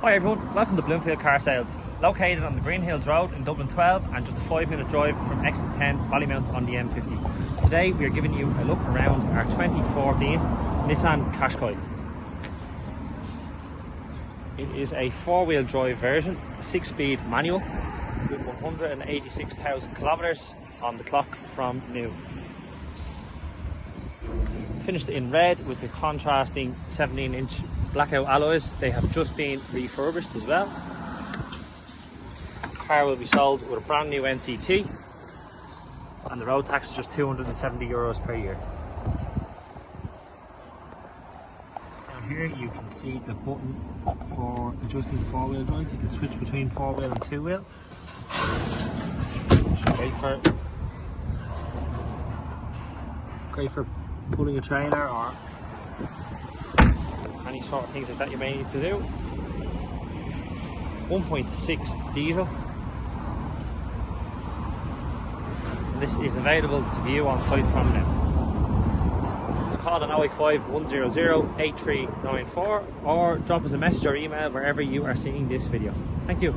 Hi everyone, welcome to Bloomfield Car Sales, located on the Greenhills Road in Dublin 12 and just a 5-minute drive from exit 10 Ballymount on the M50. Today we are giving you a look around our 2014 Nissan Qashqai. It is a 4-wheel drive version, a 6-speed manual with 186,000 kilometers on the clock from new. Finished in red with the contrasting 17-inch blackout alloys. They have just been refurbished as well. The car will be sold with a brand new NCT and the road tax is just €270 per year. Down here you can see the button for adjusting the 4-wheel drive. You can switch between 4-wheel and 2-wheel. Great for pulling a trailer or any sort of things like that you may need to do. 1.6 diesel. And this is available to view on site from now. So call on 085 100 8394 or drop us a message or email wherever you are seeing this video. Thank you.